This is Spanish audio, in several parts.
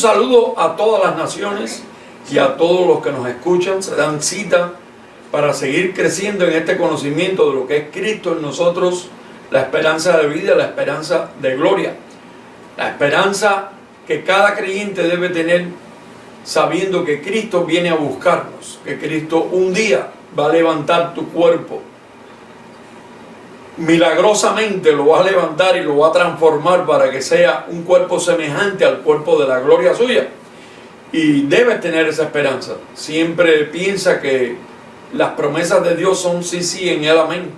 saludo a todas las naciones y a todos los que nos escuchan. Se dan cita para seguir creciendo en este conocimiento de lo que es Cristo en nosotros, la esperanza de vida, la esperanza de gloria, la esperanza que cada creyente debe tener, sabiendo que Cristo viene a buscarnos, que Cristo un día va a levantar tu cuerpo, milagrosamente lo va a levantar y lo va a transformar para que sea un cuerpo semejante al cuerpo de la gloria suya. Y debes tener esa esperanza. Siempre piensa que las promesas de Dios son sí, sí, en Él, amén.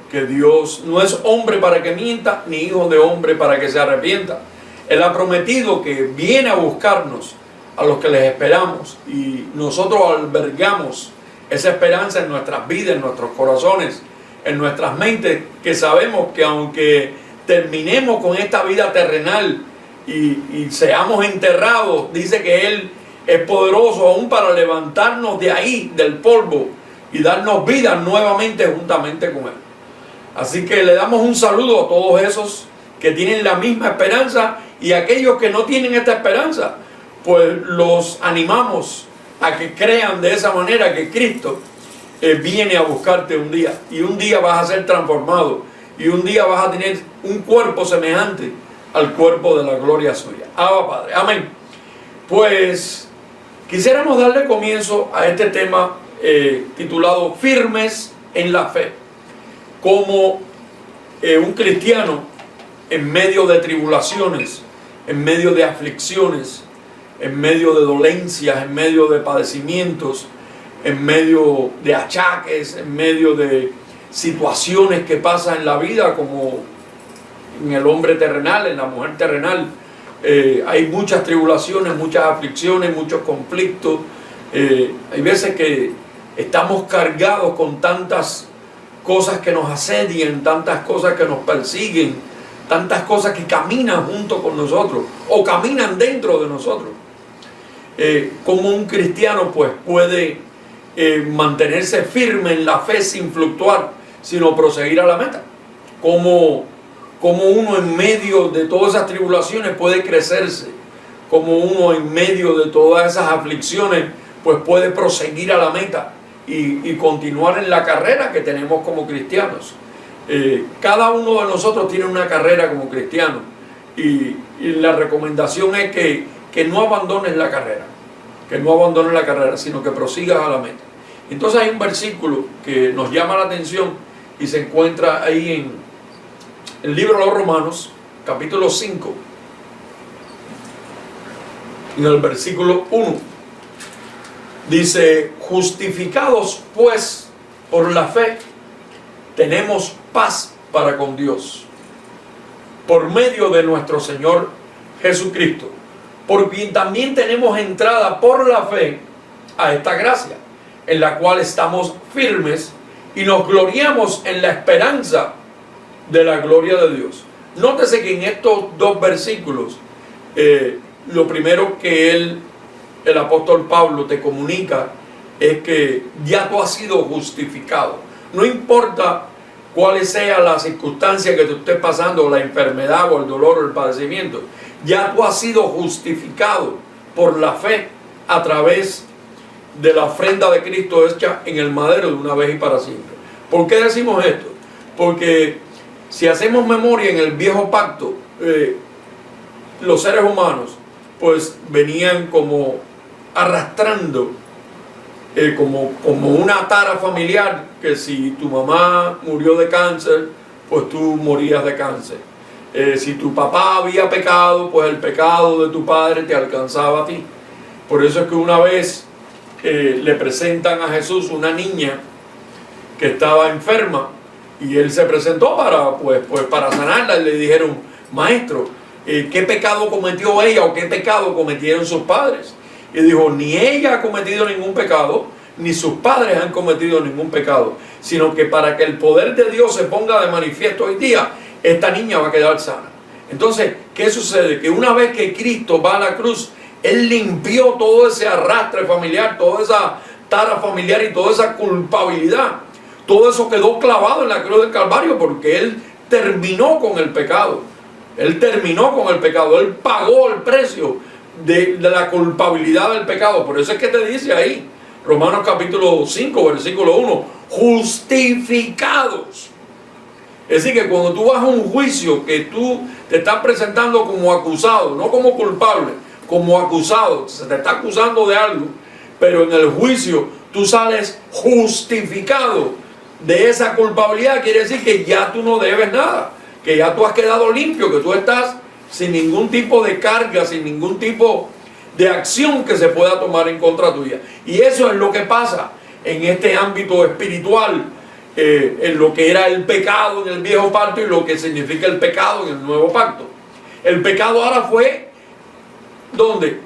Que Dios no es hombre para que mienta, ni hijo de hombre para que se arrepienta. Él ha prometido que viene a buscarnos a los que les esperamos, y nosotros albergamos esa esperanza en nuestras vidas, en nuestros corazones, en nuestras mentes, que sabemos que aunque terminemos con esta vida terrenal y seamos enterrados, dice que Él es poderoso aún para levantarnos de ahí, del polvo, y darnos vida nuevamente juntamente con Él. Así que le damos un saludo a todos esos que tienen la misma esperanza, y aquellos que no tienen esta esperanza, pues los animamos a que crean de esa manera que Cristo viene a buscarte un día, y un día vas a ser transformado, y un día vas a tener un cuerpo semejante al cuerpo de la gloria suya. Abba Padre, amén. Pues quisiéramos darle comienzo a este tema titulado Firmes en la Fe. Como un cristiano en medio de tribulaciones, en medio de aflicciones, en medio de dolencias, en medio de padecimientos, en medio de achaques, en medio de situaciones que pasan en la vida, como en el hombre terrenal, en la mujer terrenal, hay muchas tribulaciones, muchas aflicciones, muchos conflictos. Hay veces que estamos cargados con tantas cosas que nos asedian, tantas cosas que nos persiguen, tantas cosas que caminan junto con nosotros o caminan dentro de nosotros. Como un cristiano pues puede mantenerse firme en la fe sin fluctuar, sino proseguir a la meta. Como uno en medio de todas esas tribulaciones puede crecerse, como uno en medio de todas esas aflicciones pues puede proseguir a la meta y continuar en la carrera que tenemos como cristianos. Cada uno de nosotros tiene una carrera como cristiano, y la recomendación es que no abandones la carrera, sino que prosigas a la meta. Entonces hay un versículo que nos llama la atención y se encuentra ahí en el libro de los Romanos, capítulo 5, en el versículo 1. Dice: justificados pues por la fe, tenemos paz para con Dios, por medio de nuestro Señor Jesucristo, por quien también tenemos entrada por la fe a esta gracia, en la cual estamos firmes y nos gloriamos en la esperanza de la gloria de Dios. Nótese que en estos dos versículos, lo primero que el apóstol Pablo te comunica es que ya tú has sido justificado. No importa cuáles sean las circunstancias que tú estés pasando, la enfermedad o el dolor o el padecimiento, ya tú has sido justificado por la fe a través de la ofrenda de Cristo hecha en el madero de una vez y para siempre. ¿Por qué decimos esto? Porque si hacemos memoria, en el viejo pacto, los seres humanos pues venían como arrastrando como una tara familiar, que si tu mamá murió de cáncer, pues tú morías de cáncer. Si tu papá había pecado, pues el pecado de tu padre te alcanzaba a ti. Por eso es que una vez le presentan a Jesús una niña que estaba enferma, y él se presentó para sanarla, y le dijeron: maestro, ¿qué pecado cometió ella o qué pecado cometieron sus padres? Y dijo: ni ella ha cometido ningún pecado, ni sus padres han cometido ningún pecado, sino que para que el poder de Dios se ponga de manifiesto hoy día, esta niña va a quedar sana. Entonces, ¿qué sucede? Que una vez que Cristo va a la cruz, Él limpió todo ese arrastre familiar, toda esa tara familiar y toda esa culpabilidad. Todo eso quedó clavado en la cruz del Calvario, porque Él terminó con el pecado. Él terminó con el pecado. Él pagó el precio de la culpabilidad del pecado. Por eso es que te dice ahí, Romanos capítulo 5, versículo 1, justificados. Es decir, que cuando tú vas a un juicio, que tú te estás presentando como acusado, no como culpable, como acusado, se te está acusando de algo, pero en el juicio tú sales justificado de esa culpabilidad, quiere decir que ya tú no debes nada, que ya tú has quedado limpio, que tú estás sin ningún tipo de carga, sin ningún tipo de acción que se pueda tomar en contra tuya. Y eso es lo que pasa en este ámbito espiritual, en lo que era el pecado en el viejo pacto y lo que significa el pecado en el nuevo pacto. El pecado ahora fue, ¿dónde?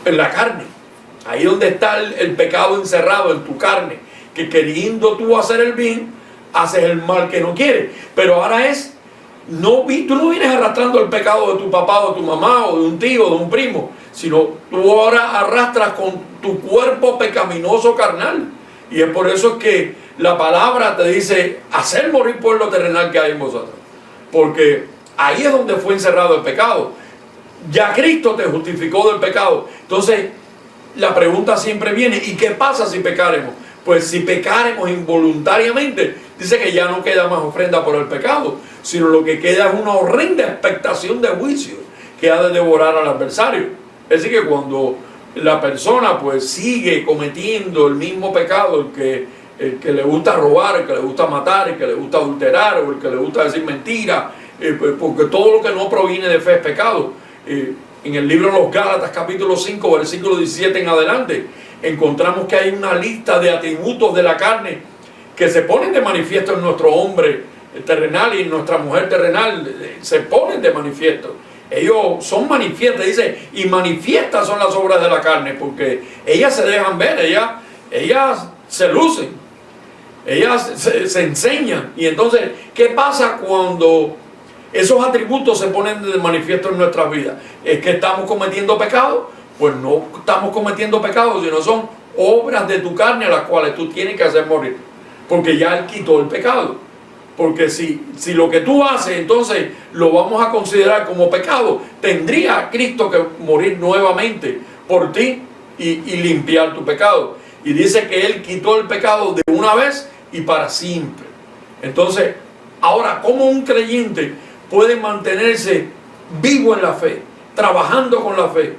En la carne. Ahí donde está el pecado encerrado en tu carne, que queriendo tú hacer el bien, haces el mal que no quieres. Pero ahora es, tú no vienes arrastrando el pecado de tu papá o de tu mamá o de un tío o de un primo, sino tú ahora arrastras con tu cuerpo pecaminoso carnal. Y es por eso que la palabra te dice, hacer morir por lo terrenal que hay en vosotros. Porque ahí es donde fue encerrado el pecado. Ya Cristo te justificó del pecado. Entonces, la pregunta siempre viene, ¿y qué pasa si pecaremos? Pues si pecaremos involuntariamente, dice que ya no queda más ofrenda por el pecado, sino lo que queda es una horrenda expectación de juicio que ha de devorar al adversario. Es decir, que cuando la persona pues sigue cometiendo el mismo pecado, el que le gusta robar, el que le gusta matar, el que le gusta adulterar, o el que le gusta decir mentiras, porque todo lo que no proviene de fe es pecado. En el libro de los Gálatas capítulo 5 versículo 17 en adelante encontramos que hay una lista de atributos de la carne que se ponen de manifiesto en nuestro hombre terrenal y en nuestra mujer terrenal, se ponen de manifiesto. Ellos son manifiestas, dice, y manifiestas son las obras de la carne, porque ellas se dejan ver, ellas se lucen, ellas se enseñan. Y entonces, ¿qué pasa cuando esos atributos se ponen de manifiesto en nuestras vidas? ¿Es que estamos cometiendo pecado? Pues no estamos cometiendo pecado, sino son obras de tu carne a las cuales tú tienes que hacer morir, porque ya Él quitó el pecado. Porque si lo que tú haces, entonces lo vamos a considerar como pecado, tendría Cristo que morir nuevamente por ti y limpiar tu pecado. Y dice que Él quitó el pecado de una vez y para siempre. Entonces, ahora, ¿cómo un creyente puede mantenerse vivo en la fe, trabajando con la fe,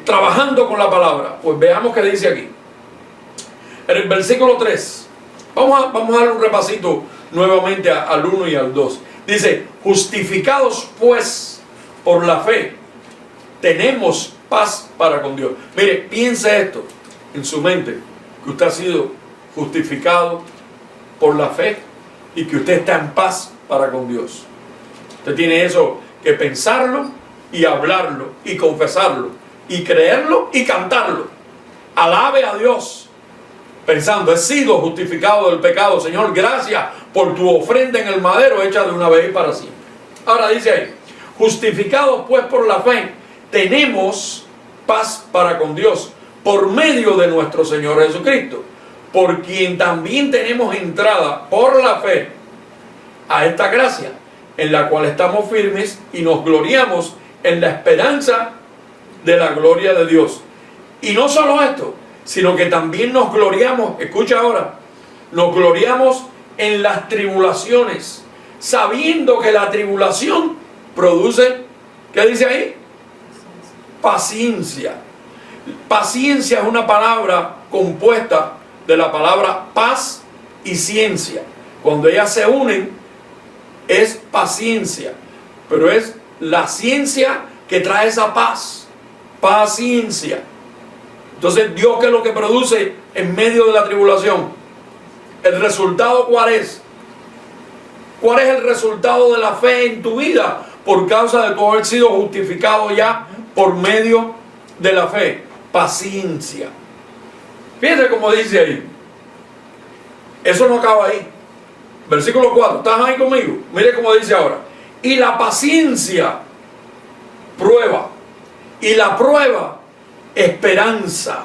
trabajando con la palabra? Pues veamos qué dice aquí. En el versículo 3, vamos a dar un repasito nuevamente al 1 y al 2. Dice, justificados pues por la fe, tenemos paz para con Dios. Mire, piense esto en su mente, que usted ha sido justificado por la fe y que usted está en paz para con Dios. Usted tiene eso que pensarlo y hablarlo y confesarlo y creerlo y cantarlo. Alabe a Dios pensando, he sido justificado del pecado. Señor, gracias por tu ofrenda en el madero hecha de una vez y para siempre. Ahora dice ahí, justificados pues por la fe, tenemos paz para con Dios por medio de nuestro Señor Jesucristo, por quien también tenemos entrada por la fe a esta gracia, en la cual estamos firmes y nos gloriamos en la esperanza de la gloria de Dios. Y no solo esto, sino que también nos gloriamos, escucha ahora, nos gloriamos en las tribulaciones, sabiendo que la tribulación produce, ¿qué dice ahí? Paciencia. Paciencia es una palabra compuesta de la palabra paz y ciencia. Cuando ellas se unen, es paciencia, pero es la ciencia que trae esa paz, paciencia. Entonces, Dios, ¿qué es lo que produce en medio de la tribulación? ¿El resultado cuál es? ¿Cuál es el resultado de la fe en tu vida? Por causa de tu haber sido justificado ya por medio de la fe. Paciencia. Fíjate cómo dice ahí. Eso no acaba ahí. Versículo 4. ¿Estás ahí conmigo? Mire cómo dice ahora. Y la paciencia prueba. Y la prueba esperanza.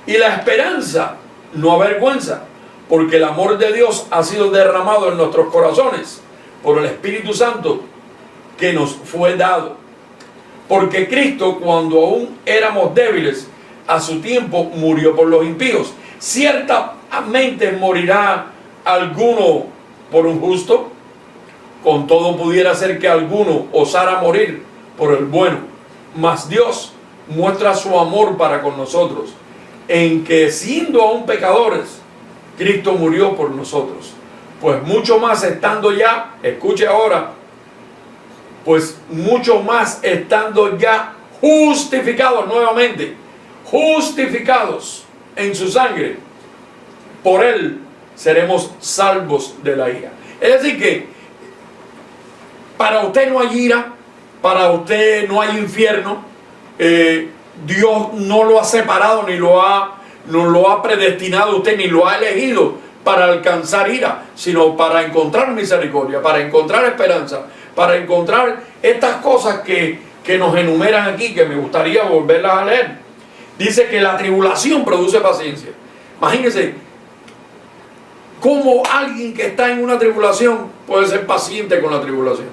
Y la esperanza no avergüenza, porque el amor de Dios ha sido derramado en nuestros corazones por el Espíritu Santo que nos fue dado. Porque Cristo, cuando aún éramos débiles, a su tiempo murió por los impíos. Ciertamente morirá alguno por un justo, con todo pudiera ser que alguno osara morir por el bueno. Mas Dios muestra su amor para con nosotros, en que siendo aún pecadores, Cristo murió por nosotros. Pues mucho más estando ya, escuche ahora, pues mucho más estando ya justificados nuevamente, justificados en su sangre, por él seremos salvos de la ira. Es decir que para usted no hay ira, para usted no hay infierno. Dios no lo ha separado ni no lo ha predestinado a usted, ni lo ha elegido para alcanzar ira, sino para encontrar misericordia, para encontrar esperanza, para encontrar estas cosas que nos enumeran aquí, que me gustaría volverlas a leer. Dice que la tribulación produce paciencia. Imagínense cómo alguien que está en una tribulación puede ser paciente con la tribulación.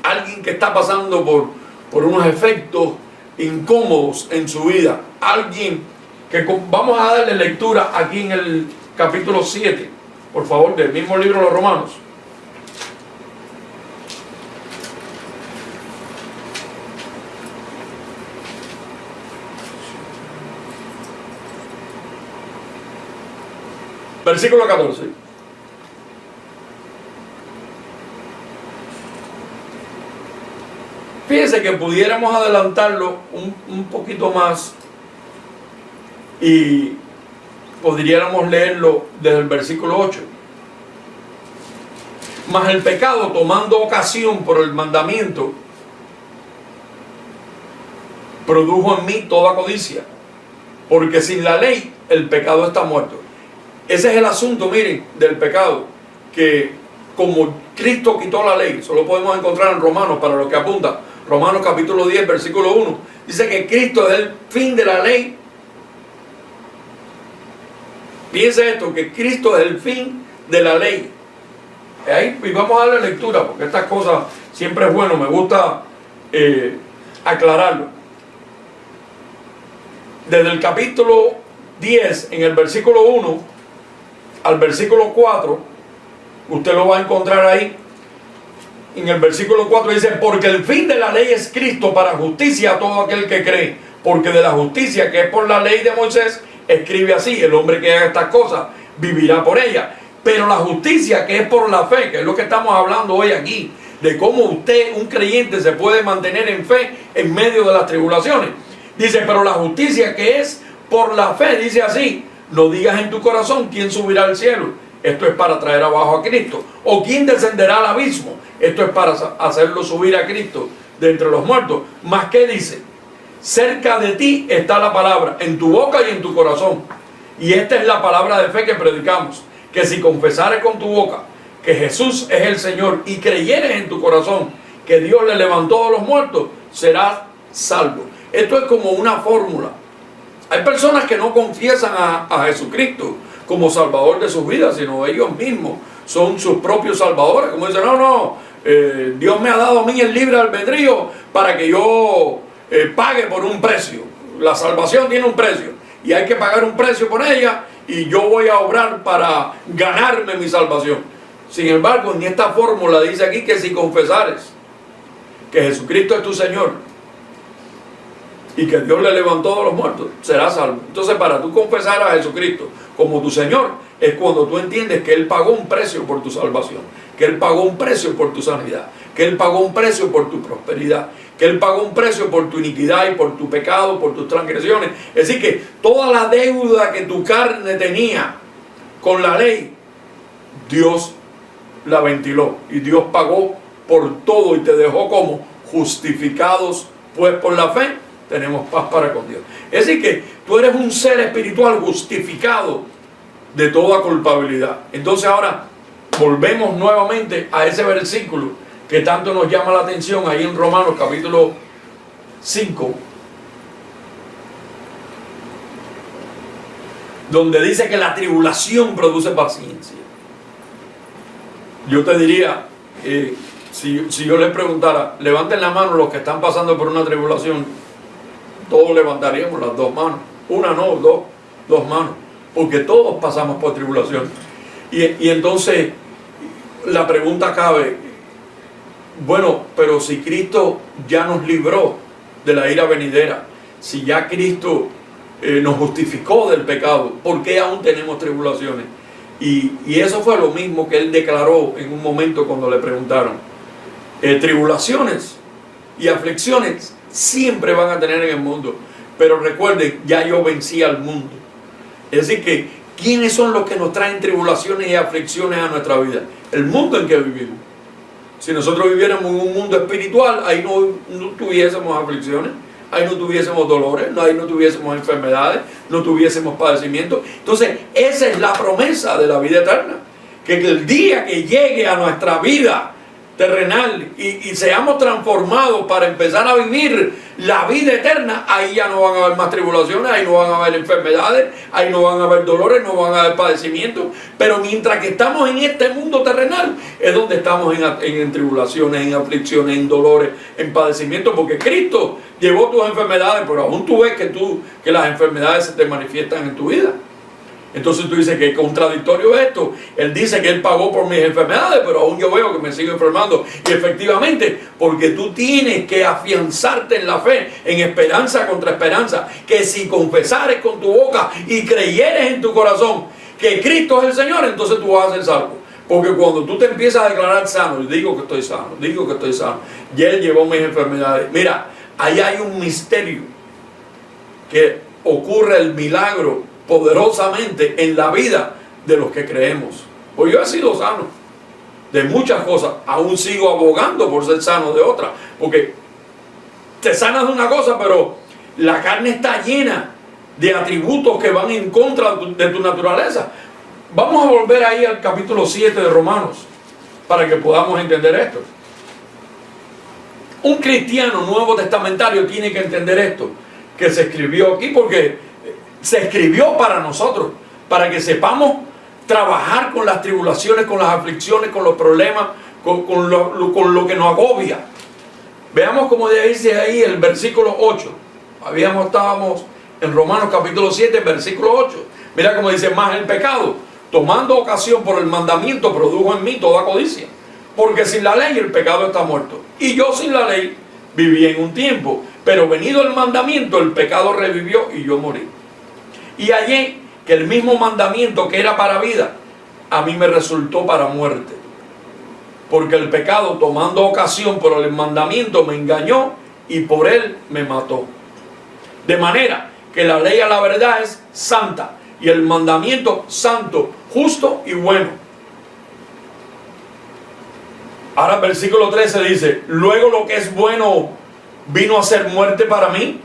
Alguien que está pasando por unos efectos incómodos en su vida. Alguien que vamos a darle lectura aquí en el capítulo 7, por favor, del mismo libro de los Romanos. Versículo 14. Fíjense que pudiéramos adelantarlo un poquito más y podríamos leerlo desde el versículo 8. Mas el pecado, tomando ocasión por el mandamiento, produjo en mí toda codicia, porque sin la ley el pecado está muerto. Ese es el asunto, miren, del pecado, que como Cristo quitó la ley, solo podemos encontrar en Romanos, para lo que apunta, Romanos capítulo 10, versículo 1, dice que Cristo es el fin de la ley. Piense esto, que Cristo es el fin de la ley. Ahí, y vamos a darle lectura, porque estas cosas siempre es bueno, me gusta aclararlo. Desde el capítulo 10, en el versículo 1 al versículo 4, usted lo va a encontrar ahí. En el versículo 4 dice: porque el fin de la ley es Cristo para justicia a todo aquel que cree, porque de la justicia que es por la ley de Moisés, escribe así: el hombre que haga estas cosas vivirá por ella. Pero la justicia que es por la fe, que es lo que estamos hablando hoy aquí, de cómo usted, un creyente, se puede mantener en fe en medio de las tribulaciones. Dice: pero la justicia que es por la fe, dice así: no digas en tu corazón quién subirá al cielo. Esto es para traer abajo a Cristo. O quién descenderá al abismo. Esto es para hacerlo subir a Cristo de entre los muertos. Mas ¿qué dice? Cerca de ti está la palabra, en tu boca y en tu corazón. Y esta es la palabra de fe que predicamos: que si confesares con tu boca que Jesús es el Señor y creyeres en tu corazón que Dios le levantó de los muertos, serás salvo. Esto es como una fórmula. Hay personas que no confiesan a Jesucristo como Salvador de sus vidas, sino ellos mismos son sus propios salvadores. Como dicen: Dios me ha dado a mí el libre albedrío para que yo pague por un precio. La salvación tiene un precio y hay que pagar un precio por ella, y yo voy a obrar para ganarme mi salvación. Sin embargo, en esta fórmula dice aquí que si confesares que Jesucristo es tu Señor y que Dios le levantó de los muertos, serás salvo. Entonces, para tú confesar a Jesucristo como tu Señor, es cuando tú entiendes que Él pagó un precio por tu salvación, que Él pagó un precio por tu sanidad, que Él pagó un precio por tu prosperidad, que Él pagó un precio por tu iniquidad y por tu pecado, por tus transgresiones. Es decir, que toda la deuda que tu carne tenía con la ley, Dios la ventiló y Dios pagó por todo y te dejó como justificados, pues por la fe tenemos paz para con Dios. Es decir, que tú eres un ser espiritual justificado de toda culpabilidad. Entonces ahora volvemos nuevamente a ese versículo que tanto nos llama la atención ahí en Romanos capítulo 5, donde dice que la tribulación produce paciencia. Yo te diría, Si yo les preguntara, levanten la mano los que están pasando por una tribulación, todos levantaríamos las dos manos. Una no, dos manos. Porque todos pasamos por tribulación. Y entonces la pregunta cabe, bueno, pero si Cristo ya nos libró de la ira venidera, si ya Cristo nos justificó del pecado, ¿por qué aún tenemos tribulaciones? Y eso fue lo mismo que él declaró en un momento cuando le preguntaron. Tribulaciones y aflicciones siempre van a tener en el mundo, pero recuerden, ya yo vencí al mundo. Es decir que, ¿quiénes son los que nos traen tribulaciones y aflicciones a nuestra vida? El mundo en que vivimos. Si nosotros viviéramos en un mundo espiritual, ahí no tuviésemos aflicciones, ahí no tuviésemos dolores, ahí no tuviésemos enfermedades, no tuviésemos padecimientos. Entonces, esa es la promesa de la vida eterna. Que el día que llegue a nuestra vida terrenal y seamos transformados para empezar a vivir la vida eterna, ahí ya no van a haber más tribulaciones, ahí no van a haber enfermedades, ahí no van a haber dolores, no van a haber padecimientos. Pero mientras que estamos en este mundo terrenal, es donde estamos en tribulaciones, en aflicciones, en dolores, en padecimientos, porque Cristo llevó tus enfermedades, pero aún tú ves que las enfermedades se te manifiestan en tu vida. Entonces tú dices que es contradictorio esto. Él dice que Él pagó por mis enfermedades, pero aún yo veo que me sigo enfermando. Y efectivamente, porque tú tienes que afianzarte en la fe, en esperanza contra esperanza. Que si confesares con tu boca y creyeres en tu corazón que Cristo es el Señor, entonces tú vas a ser salvo. Porque cuando tú te empiezas a declarar sano, digo que estoy sano, y Él llevó mis enfermedades. Mira, ahí hay un misterio que ocurre el milagro poderosamente en la vida de los que creemos. Pues yo he sido sano de muchas cosas, aún sigo abogando por ser sano de otras, porque te sanas de una cosa, pero la carne está llena de atributos que van en contra de tu naturaleza. Vamos a volver ahí al capítulo 7 de Romanos para que podamos entender esto. Un cristiano nuevo testamentario tiene que entender esto que se escribió aquí, porque se escribió para nosotros, para que sepamos trabajar con las tribulaciones, con las aflicciones, con los problemas, con lo que nos agobia. Veamos como dice ahí el versículo 8. Estábamos en Romanos capítulo 7, versículo 8. Mira como dice, más el pecado, tomando ocasión por el mandamiento, produjo en mí toda codicia. Porque sin la ley el pecado está muerto. Y yo sin la ley viví en un tiempo. Pero venido el mandamiento, el pecado revivió y yo morí. Y hallé que el mismo mandamiento que era para vida, a mí me resultó para muerte. Porque el pecado, tomando ocasión por el mandamiento, me engañó y por él me mató. De manera que la ley a la verdad es santa y el mandamiento santo, justo y bueno. Ahora el versículo 13 dice, luego lo que es bueno vino a ser muerte para mí,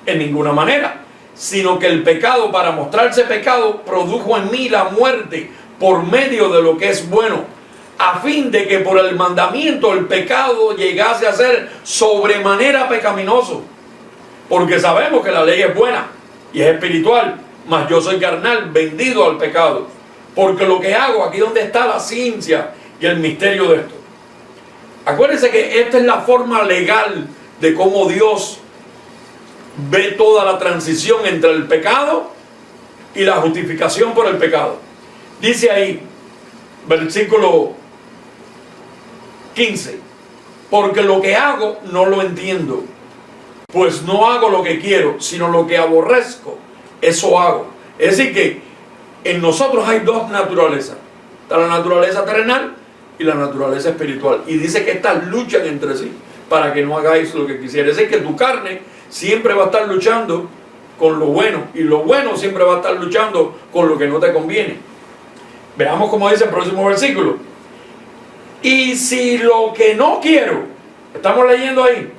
en ninguna manera. Sino que el pecado, para mostrarse pecado, produjo en mí la muerte por medio de lo que es bueno, a fin de que por el mandamiento el pecado llegase a ser sobremanera pecaminoso. Porque sabemos que la ley es buena y es espiritual, mas yo soy carnal, vendido al pecado. Porque lo que hago, aquí donde está la ciencia y el misterio de esto. Acuérdense que esta es la forma legal de cómo Dios ve toda la transición entre el pecado y la justificación por el pecado. Dice ahí, versículo 15, porque lo que hago no lo entiendo, pues no hago lo que quiero, sino lo que aborrezco, eso hago. Es decir que en nosotros hay dos naturalezas. Está la naturaleza terrenal y la naturaleza espiritual. Y dice que estas luchan entre sí para que no hagáis lo que quisierais. Es decir que tu carne siempre va a estar luchando con lo bueno, y lo bueno siempre va a estar luchando con lo que no te conviene. Veamos cómo dice el próximo versículo. Y si lo que no quiero, estamos leyendo ahí,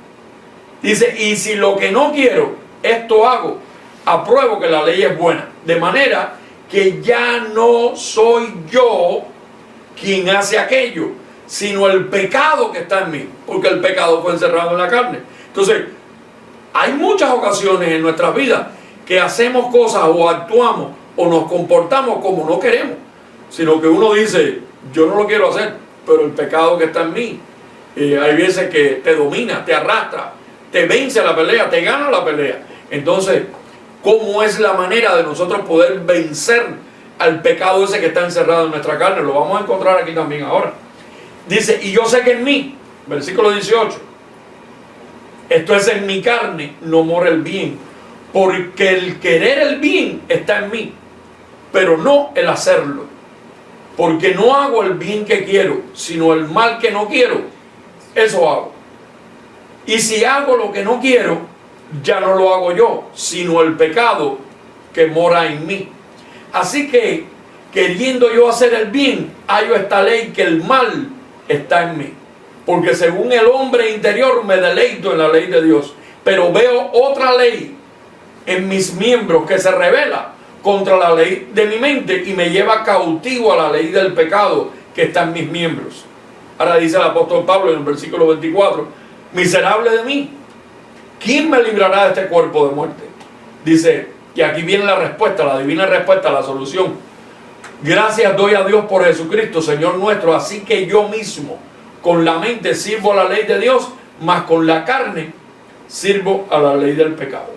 dice, y si lo que no quiero, esto hago, apruebo que la ley es buena, de manera que ya no soy yo quien hace aquello, sino el pecado que está en mí, porque el pecado fue encerrado en la carne. Entonces, hay muchas ocasiones en nuestras vidas que hacemos cosas o actuamos o nos comportamos como no queremos, sino que uno dice, yo no lo quiero hacer, pero el pecado que está en mí hay veces que te domina, te arrastra, te vence la pelea, te gana la pelea. Entonces, ¿cómo es la manera de nosotros poder vencer al pecado ese que está encerrado en nuestra carne? Lo vamos a encontrar aquí también ahora. Dice, y yo sé que en mí, versículo 18, esto es, en mi carne no mora el bien, porque el querer el bien está en mí, pero no el hacerlo. Porque no hago el bien que quiero, sino el mal que no quiero, eso hago. Y si hago lo que no quiero, ya no lo hago yo, sino el pecado que mora en mí. Así que, queriendo yo hacer el bien, hallo esta ley, que el mal está en mí. Porque según el hombre interior me deleito en la ley de Dios, pero veo otra ley en mis miembros que se revela contra la ley de mi mente y me lleva cautivo a la ley del pecado que está en mis miembros. Ahora dice el apóstol Pablo en el versículo 24, miserable de mí, ¿quién me librará de este cuerpo de muerte? Dice, y aquí viene la respuesta, la divina respuesta, la solución. Gracias doy a Dios por Jesucristo, Señor nuestro, así que yo mismo con la mente sirvo a la ley de Dios, mas con la carne sirvo a la ley del pecado.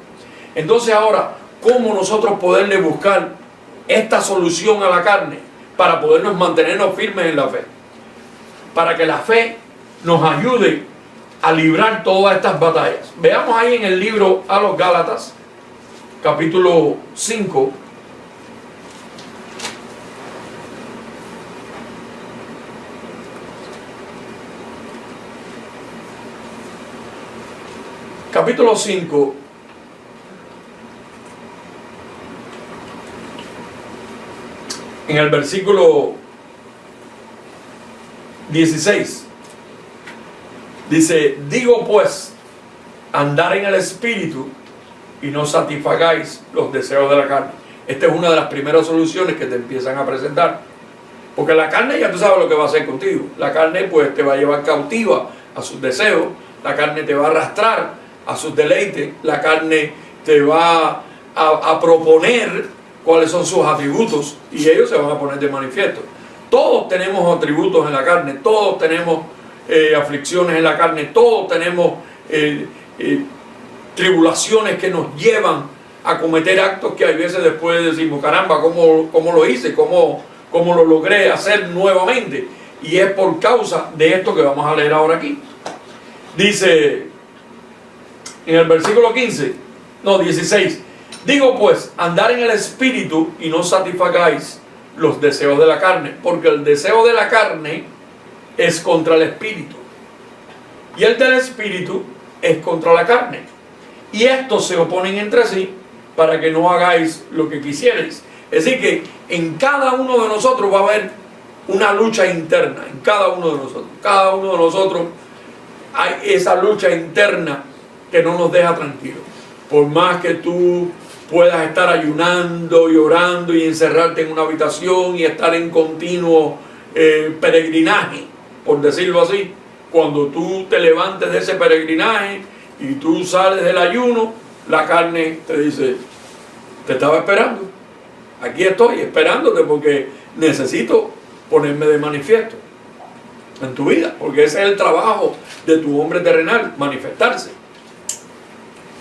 Entonces ahora, ¿cómo nosotros poderle buscar esta solución a la carne para podernos mantenernos firmes en la fe? Para que la fe nos ayude a librar todas estas batallas. Veamos ahí en el libro a los Gálatas, capítulo 5. Capítulo 5. En el versículo 16. Dice, digo pues, andar en el Espíritu y no satisfagáis los deseos de la carne. Esta es una de las primeras soluciones que te empiezan a presentar. Porque la carne ya tú sabes lo que va a hacer contigo. La carne pues te va a llevar cautiva a sus deseos. La carne te va a arrastrar a sus deleites. La carne te va a proponer cuáles son sus atributos y ellos se van a poner de manifiesto. Todos tenemos atributos en la carne, todos tenemos aflicciones en la carne, todos tenemos tribulaciones que nos llevan a cometer actos que a veces después decimos, caramba, ¿cómo lo hice? ¿Cómo lo logré hacer nuevamente? Y es por causa de esto que vamos a leer ahora aquí. Dice en el versículo 16, digo pues, andar en el Espíritu y no satisfagáis los deseos de la carne, porque el deseo de la carne es contra el Espíritu y el del Espíritu es contra la carne, y estos se oponen entre sí para que no hagáis lo que quisierais. Es decir que en cada uno de nosotros va a haber una lucha interna, en cada uno de nosotros. Cada uno de nosotros hay esa lucha interna que no nos deja tranquilos. Por más que tú puedas estar ayunando y orando y encerrarte en una habitación y estar en continuo peregrinaje, por decirlo así, cuando tú te levantes de ese peregrinaje y tú sales del ayuno, la carne te dice, te estaba esperando, aquí estoy esperándote porque necesito ponerme de manifiesto en tu vida, porque ese es el trabajo de tu hombre terrenal, manifestarse.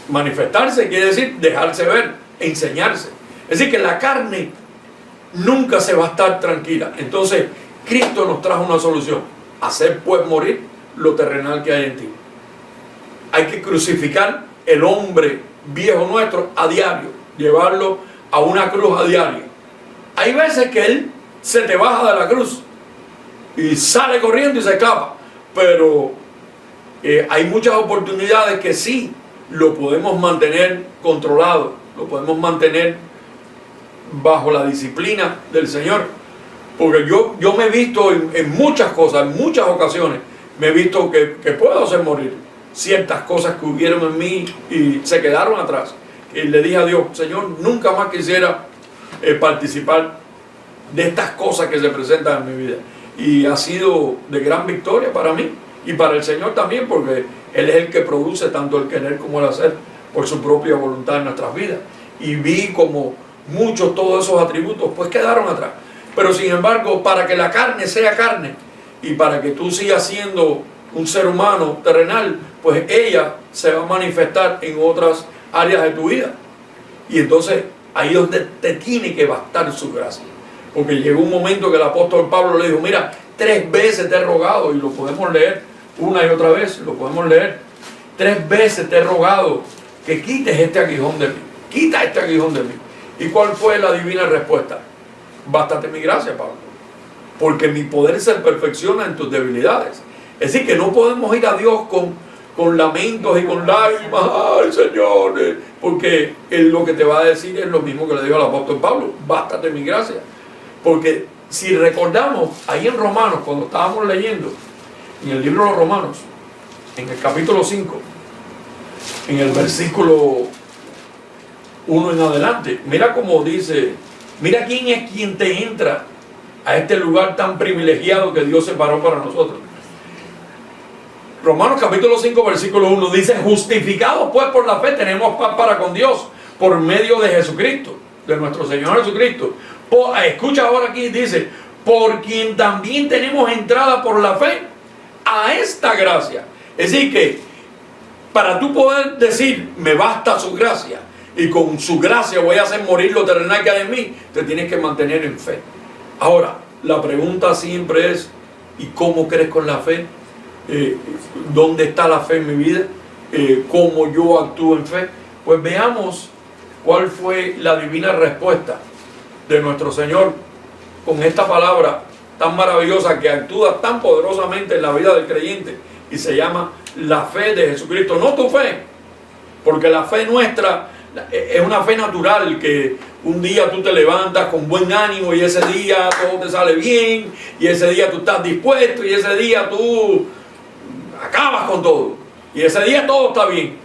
Manifestarse quiere decir dejarse ver, enseñarse. Es decir que la carne nunca se va a estar tranquila. Entonces Cristo nos trajo una solución: hacer pues morir lo terrenal que hay en ti. Hay que crucificar el hombre viejo nuestro a diario, llevarlo a una cruz a diario. Hay veces que él se te baja de la cruz y sale corriendo y se escapa, pero hay muchas oportunidades que sí lo podemos mantener controlado, lo podemos mantener bajo la disciplina del Señor. Porque yo me he visto en muchas cosas, en muchas ocasiones, me he visto que puedo hacer morir ciertas cosas que hubieron en mí y se quedaron atrás. Y le dije a Dios, Señor, nunca más quisiera participar de estas cosas que se presentan en mi vida. Y ha sido de gran victoria para mí y para el Señor también, porque Él es el que produce tanto el querer como el hacer por su propia voluntad en nuestras vidas. Y vi como muchos, todos esos atributos pues quedaron atrás. Pero sin embargo, para que la carne sea carne y para que tú sigas siendo un ser humano terrenal, pues ella se va a manifestar en otras áreas de tu vida. Y entonces ahí es donde te tiene que bastar su gracia. Porque llegó un momento que el apóstol Pablo le dijo, mira, 3 veces te he rogado, y lo podemos leer una y otra vez, lo podemos leer, 3 veces te he rogado que quites este aguijón de mí, quita este aguijón de mí. ¿Y cuál fue la divina respuesta? Bástate mi gracia, Pablo, porque mi poder se perfecciona en tus debilidades. Es decir, que no podemos ir a Dios con lamentos y con lágrimas, ay Señor, porque Él lo que te va a decir es lo mismo que le dijo al apóstol Pablo, bástate mi gracia. Porque si recordamos, ahí en Romanos, cuando estábamos leyendo, en el libro de los Romanos, en el capítulo 5, en el versículo 1 en adelante, mira cómo dice, mira quién es quien te entra a este lugar tan privilegiado que Dios separó para nosotros. Romanos capítulo 5 versículo 1 dice, justificados pues por la fe tenemos paz para con Dios por medio de Jesucristo, de nuestro Señor Jesucristo. Escucha ahora aquí, dice, por quien también tenemos entrada por la fe a esta gracia. Es decir que para tú poder decir, me basta su gracia, y con su gracia voy a hacer morir lo terrenal que hay en mí, te tienes que mantener en fe. Ahora, la pregunta siempre es, ¿y cómo crees con la fe? ¿Dónde está la fe en mi vida? ¿Cómo yo actúo en fe? Pues veamos cuál fue la divina respuesta de nuestro Señor con esta palabra tan maravillosa que actúa tan poderosamente en la vida del creyente y se llama la fe de Jesucristo. No tu fe, porque la fe nuestra es una fe natural, que un día tú te levantas con buen ánimo y ese día todo te sale bien, y ese día tú estás dispuesto, y ese día tú acabas con todo, y ese día todo está bien.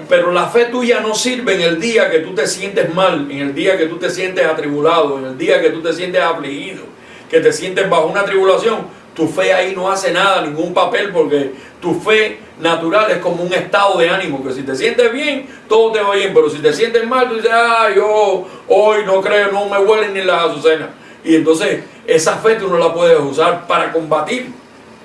Pero la fe tuya no sirve en el día que tú te sientes mal, en el día que tú te sientes atribulado, en el día que tú te sientes afligido, que te sientes bajo una tribulación. Tu fe ahí no hace nada, ningún papel, porque tu fe natural es como un estado de ánimo, que si te sientes bien, todo te va bien, pero si te sientes mal, tú dices, yo hoy no creo, no me huelen ni las azucenas. Y entonces esa fe tú no la puedes usar para combatir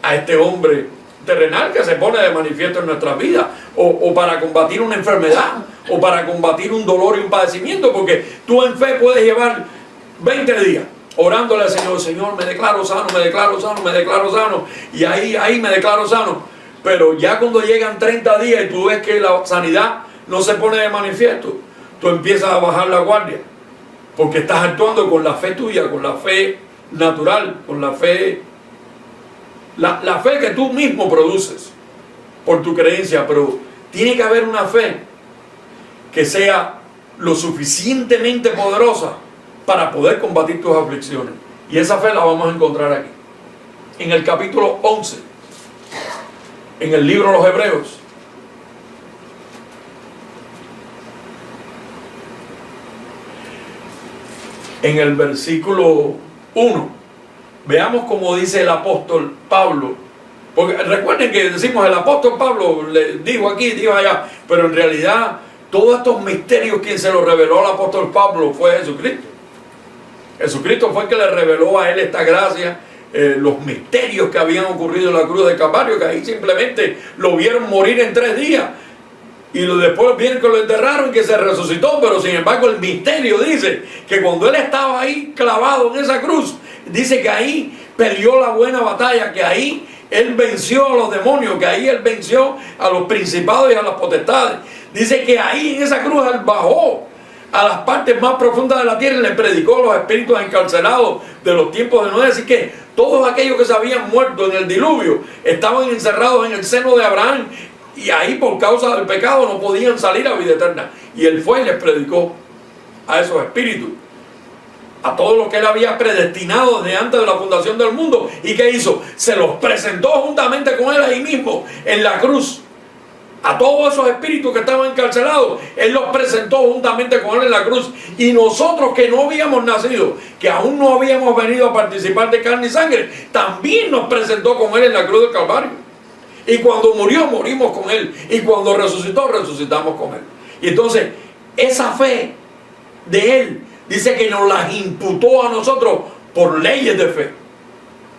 a este hombre terrenal que se pone de manifiesto en nuestras vidas, o para combatir una enfermedad, o para combatir un dolor y un padecimiento, porque tú en fe puedes llevar 20 días orándole al Señor, Señor, me declaro sano, me declaro sano, me declaro sano, y ahí me declaro sano. Pero ya cuando llegan 30 días y tú ves que la sanidad no se pone de manifiesto, tú empiezas a bajar la guardia, porque estás actuando con la fe tuya, con la fe natural, con la fe, la fe que tú mismo produces por tu creencia. Pero tiene que haber una fe que sea lo suficientemente poderosa para poder combatir tus aflicciones. Y esa fe la vamos a encontrar aquí, en el capítulo 11, en el libro de los Hebreos. En el versículo 1, veamos cómo dice el apóstol Pablo. Porque recuerden que decimos el apóstol Pablo le dijo aquí, dijo allá, pero en realidad todos estos misterios, quien se los reveló al apóstol Pablo fue Jesucristo. Jesucristo fue el que le reveló a él esta gracia, los misterios que habían ocurrido en la cruz de Calvario, que ahí simplemente lo vieron morir en 3 días, y después vieron que lo enterraron y que se resucitó. Pero sin embargo el misterio dice que cuando él estaba ahí clavado en esa cruz, dice que ahí peleó la buena batalla, que ahí él venció a los demonios, que ahí él venció a los principados y a las potestades. Dice que ahí en esa cruz él bajó a las partes más profundas de la tierra y le predicó a los espíritus encarcelados de los tiempos de Noé. Así que todos aquellos que se habían muerto en el diluvio estaban encerrados en el seno de Abraham, y ahí por causa del pecado no podían salir a vida eterna. Y él fue y les predicó a esos espíritus, a todos los que él había predestinado desde antes de la fundación del mundo. ¿Y qué hizo? Se los presentó juntamente con él ahí mismo en la cruz. A todos esos espíritus que estaban encarcelados, él los presentó juntamente con él en la cruz. Y nosotros que no habíamos nacido, que aún no habíamos venido a participar de carne y sangre, también nos presentó con él en la cruz del Calvario. Y cuando murió, morimos con él. Y cuando resucitó, resucitamos con él. Y entonces, esa fe de él, dice que nos las imputó a nosotros por leyes de fe.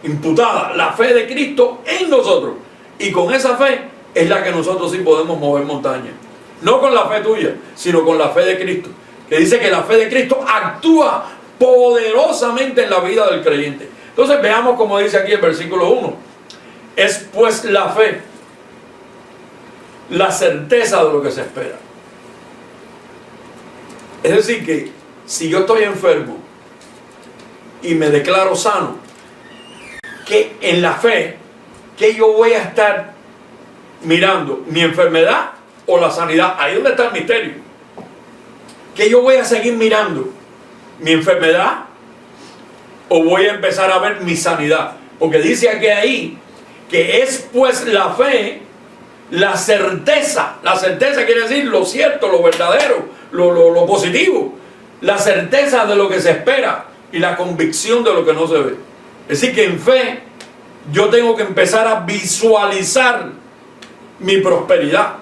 imputada, la fe de Cristo en nosotros. Y con esa fe es la que nosotros sí podemos mover montañas. No con la fe tuya, sino con la fe de Cristo. Que dice que la fe de Cristo actúa poderosamente en la vida del creyente. Entonces veamos como dice aquí el versículo 1. Es pues la fe, la certeza de lo que se espera. Es decir que si yo estoy enfermo y me declaro sano, que en la fe, que yo voy a estar mirando mi enfermedad o la sanidad. Ahí es donde está el misterio. Que yo voy a seguir mirando mi enfermedad o voy a empezar a ver mi sanidad. Porque dice aquí ahí que es pues la fe, la certeza. La certeza quiere decir lo cierto, lo verdadero, lo positivo. La certeza de lo que se espera y la convicción de lo que no se ve. Es decir que en fe yo tengo que empezar a visualizar mi prosperidad.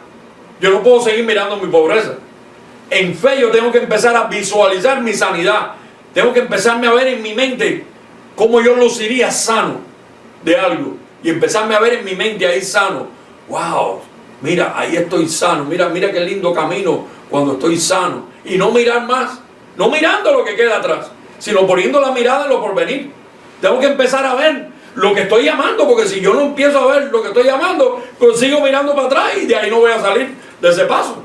Yo no puedo seguir mirando mi pobreza. En fe yo tengo que empezar a visualizar mi sanidad. Tengo que empezarme a ver en mi mente cómo yo luciría sano de algo. Y empezarme a ver en mi mente ahí sano. Wow, mira, ahí estoy sano. Mira qué lindo camino cuando estoy sano. Y no mirar más, no mirando lo que queda atrás, sino poniendo la mirada en lo porvenir. Tengo que empezar a ver lo que estoy llamando, porque si yo no empiezo a ver lo que estoy llamando, pues sigo mirando para atrás y de ahí no voy a salir de ese paso.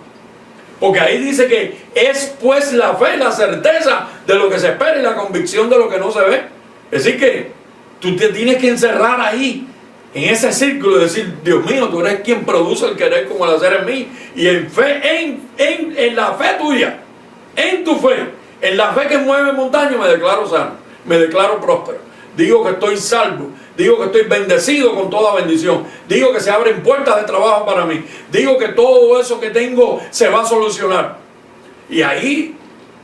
Porque ahí dice que es pues la fe, la certeza de lo que se espera y la convicción de lo que no se ve. Es decir que tú te tienes que encerrar ahí, en ese círculo, y decir, Dios mío, tú eres quien produce el querer como el hacer en mí. Y en fe, en la fe tuya, en tu fe, en la fe que mueve montañas, me declaro sano, me declaro próspero. Digo que estoy salvo, digo que estoy bendecido con toda bendición, digo que se abren puertas de trabajo para mí, digo que todo eso que tengo se va a solucionar. Y ahí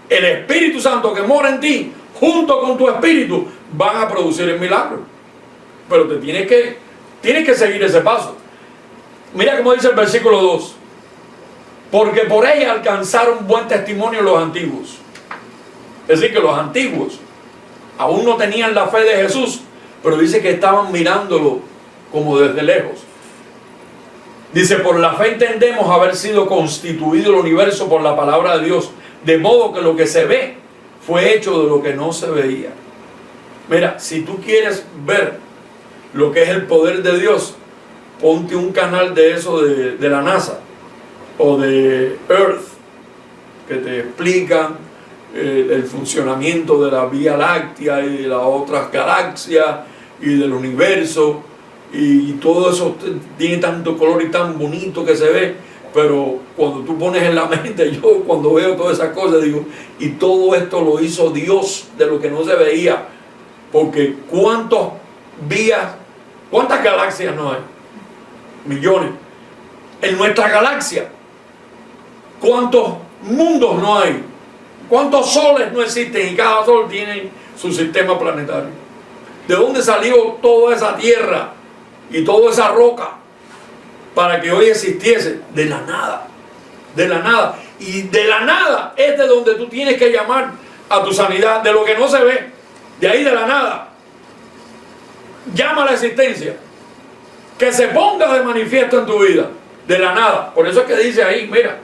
el Espíritu Santo que mora en ti, junto con tu espíritu, van a producir el milagro. Pero te tienes que seguir ese paso. Mira cómo dice el versículo 2. Porque por ella alcanzaron buen testimonio los antiguos. Es decir, que los antiguos aún no tenían la fe de Jesús, pero dice que estaban mirándolo como desde lejos. Dice, por la fe entendemos haber sido constituido el universo por la palabra de Dios, de modo que lo que se ve fue hecho de lo que no se veía. Mira, si tú quieres ver lo que es el poder de Dios, ponte un canal de eso de la NASA o de Earth, que te explican el funcionamiento de la Vía Láctea y de las otras galaxias y del universo, y todo eso tiene tanto color y tan bonito que se ve. Pero cuando tú pones en la mente, yo cuando veo todas esas cosas digo, y todo esto lo hizo Dios de lo que no se veía. Porque cuántas galaxias no hay, millones. En nuestra galaxia, cuántos mundos no hay, cuántos soles no existen, y cada sol tiene su sistema planetario. ¿De dónde salió toda esa tierra y toda esa roca para que hoy existiese? De la nada, de la nada. Y de la nada es de donde tú tienes que llamar a tu sanidad, de lo que no se ve. De ahí, de la nada, llama a la existencia, que se ponga de manifiesto en tu vida, de la nada. Por eso es que dice ahí, mira,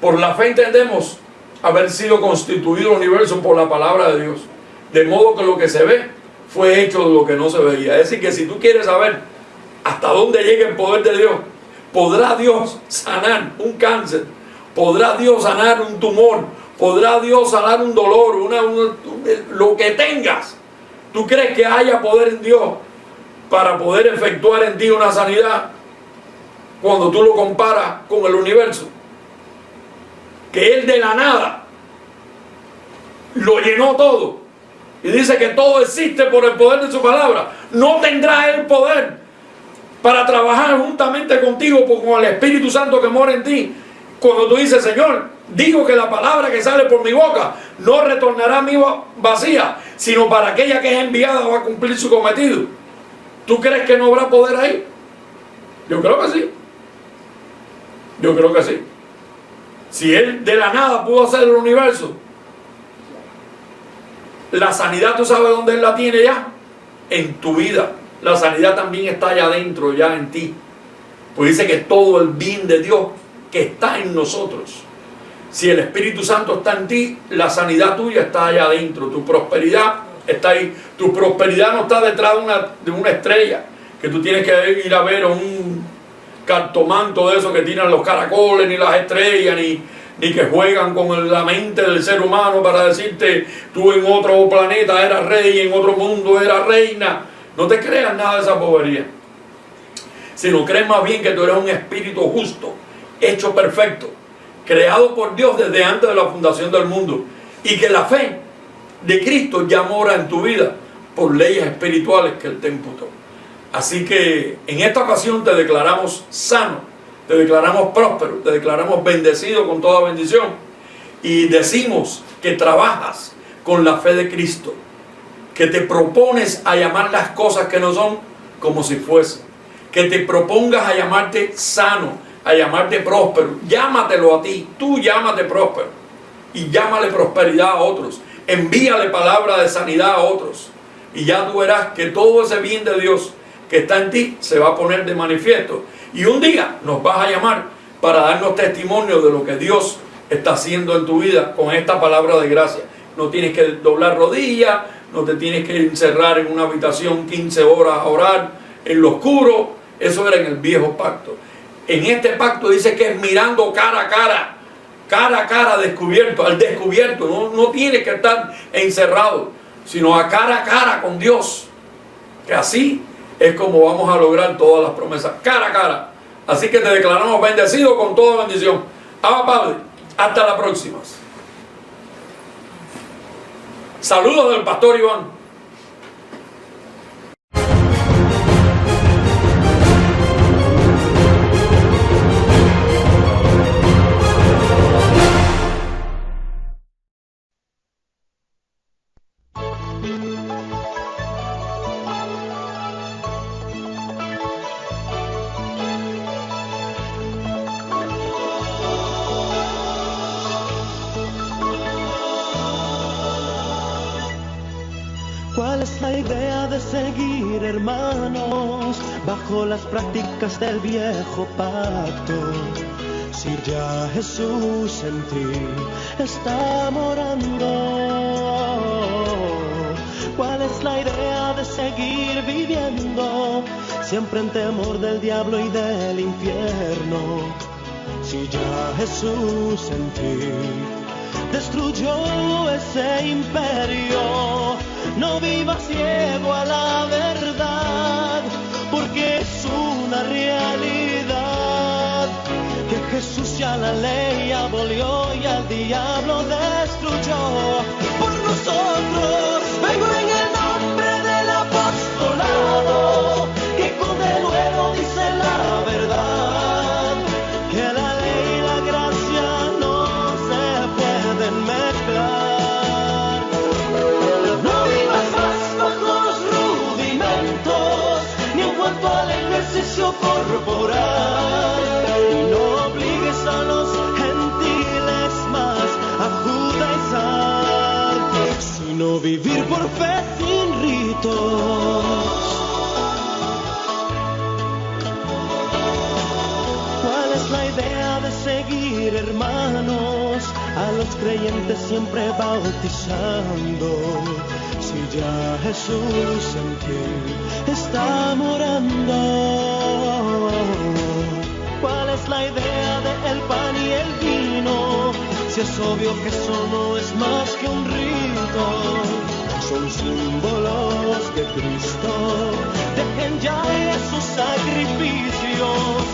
por la fe entendemos haber sido constituido el universo por la palabra de Dios, de modo que lo que se ve fue hecho de lo que no se veía. Es decir, que si tú quieres saber hasta dónde llega el poder de Dios, podrá Dios sanar un cáncer, podrá Dios sanar un tumor, podrá Dios sanar un dolor, lo que tengas. ¿Tú crees que haya poder en Dios para poder efectuar en ti una sanidad cuando tú lo comparas con el universo? Que Él de la nada lo llenó todo y dice que todo existe por el poder de su palabra. ¿No tendrá Él poder para trabajar juntamente contigo con el Espíritu Santo que mora en ti? Cuando tú dices, Señor, digo que la palabra que sale por mi boca no retornará a mí vacía, sino para aquella que es enviada va a cumplir su cometido. ¿Tú crees que no habrá poder ahí? Yo creo que sí. Yo creo que sí. Si Él de la nada pudo hacer el universo, la sanidad, ¿tú sabes dónde Él la tiene ya? en tu vida. La sanidad también está allá adentro, ya en ti. Pues dice que todo el bien de Dios que está en nosotros. Si el Espíritu Santo está en ti, la sanidad tuya está allá adentro. Tu prosperidad está ahí. Tu prosperidad no está detrás de una estrella, que tú tienes que ir a ver a un cartomanto de esos que tiran los caracoles, ni las estrellas, ni que juegan con la mente del ser humano para decirte, tú en otro planeta eras rey, en otro mundo eras reina. No te creas nada de esa bobería, sino crees más bien que tú eres un espíritu justo, hecho perfecto, creado por Dios desde antes de la fundación del mundo, y que la fe de Cristo ya mora en tu vida por leyes espirituales que Él te imputó. Así que en esta ocasión te declaramos sano, te declaramos próspero, te declaramos bendecido con toda bendición, y decimos que trabajas con la fe de Cristo, que te propones a llamar las cosas que no son como si fuesen, que te propongas a llamarte sano, a llamarte próspero. Llámatelo a ti, tú llámate próspero y llámale prosperidad a otros, envíale palabra de sanidad a otros, y ya tú verás que todo ese bien de Dios que está en ti se va a poner de manifiesto, y un día nos vas a llamar para darnos testimonio de lo que Dios está haciendo en tu vida con esta palabra de gracia. No tienes que doblar rodillas, no te tienes que encerrar en una habitación 15 horas a orar en lo oscuro. Eso era en el viejo pacto. En este pacto dice que es mirando cara a cara, descubierto, al descubierto. No tienes que estar encerrado, sino a cara con Dios. Que así es como vamos a lograr todas las promesas, cara a cara. Así que te declaramos bendecido con toda bendición. Abba Padre, hasta la próxima. Saludos del pastor Iván. ¿Cuál es la idea de seguir, hermanos, bajo las prácticas del viejo pacto? Si ya Jesús en ti está morando. ¿Cuál es la idea de seguir viviendo siempre en temor del diablo y del infierno? Si ya Jesús en ti destruyó ese imperio, no vivas ciego a la verdad, porque es una realidad que Jesús ya la ley abolió y al diablo destruyó. Por nosotros vengo en el nombre del apostolado, que con denuedo dice la verdad, que la ley y la gracia no se pueden mezclar. No vivas más bajo los rudimentos, ni en cuanto al ejercicio corporal, y no obligues a los gentiles más a judaizar, sino vivir por fe sin ritos. ¿Cuál es la idea de seguir, hermanos, a los creyentes siempre bautizando? Si ya Jesús en ti está morando. ¿Cuál es la idea del pan y el vino? Si es obvio que eso no es más que un rito, son símbolos de Cristo. Dejen ya esos sacrificios,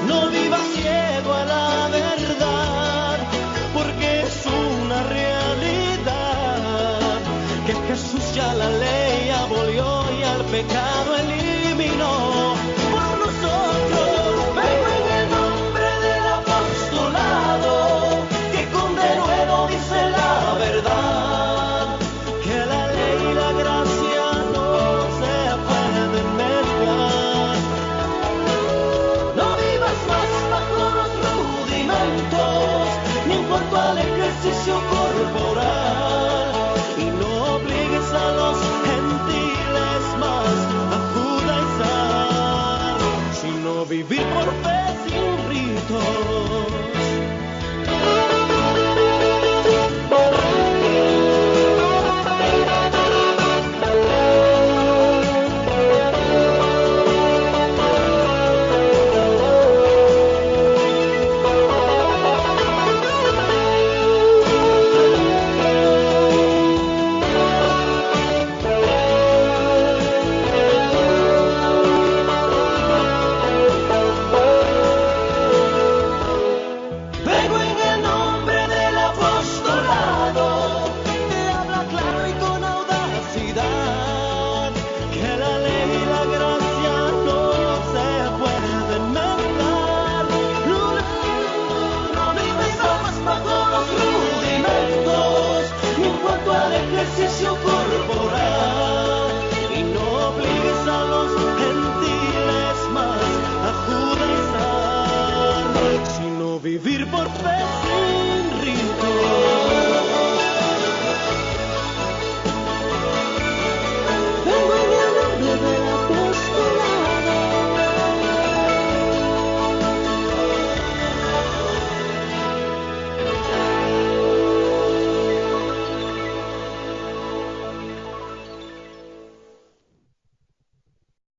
no vivas ciego a la verdad, porque es una realidad que Jesús ya la ley abolió y al pecado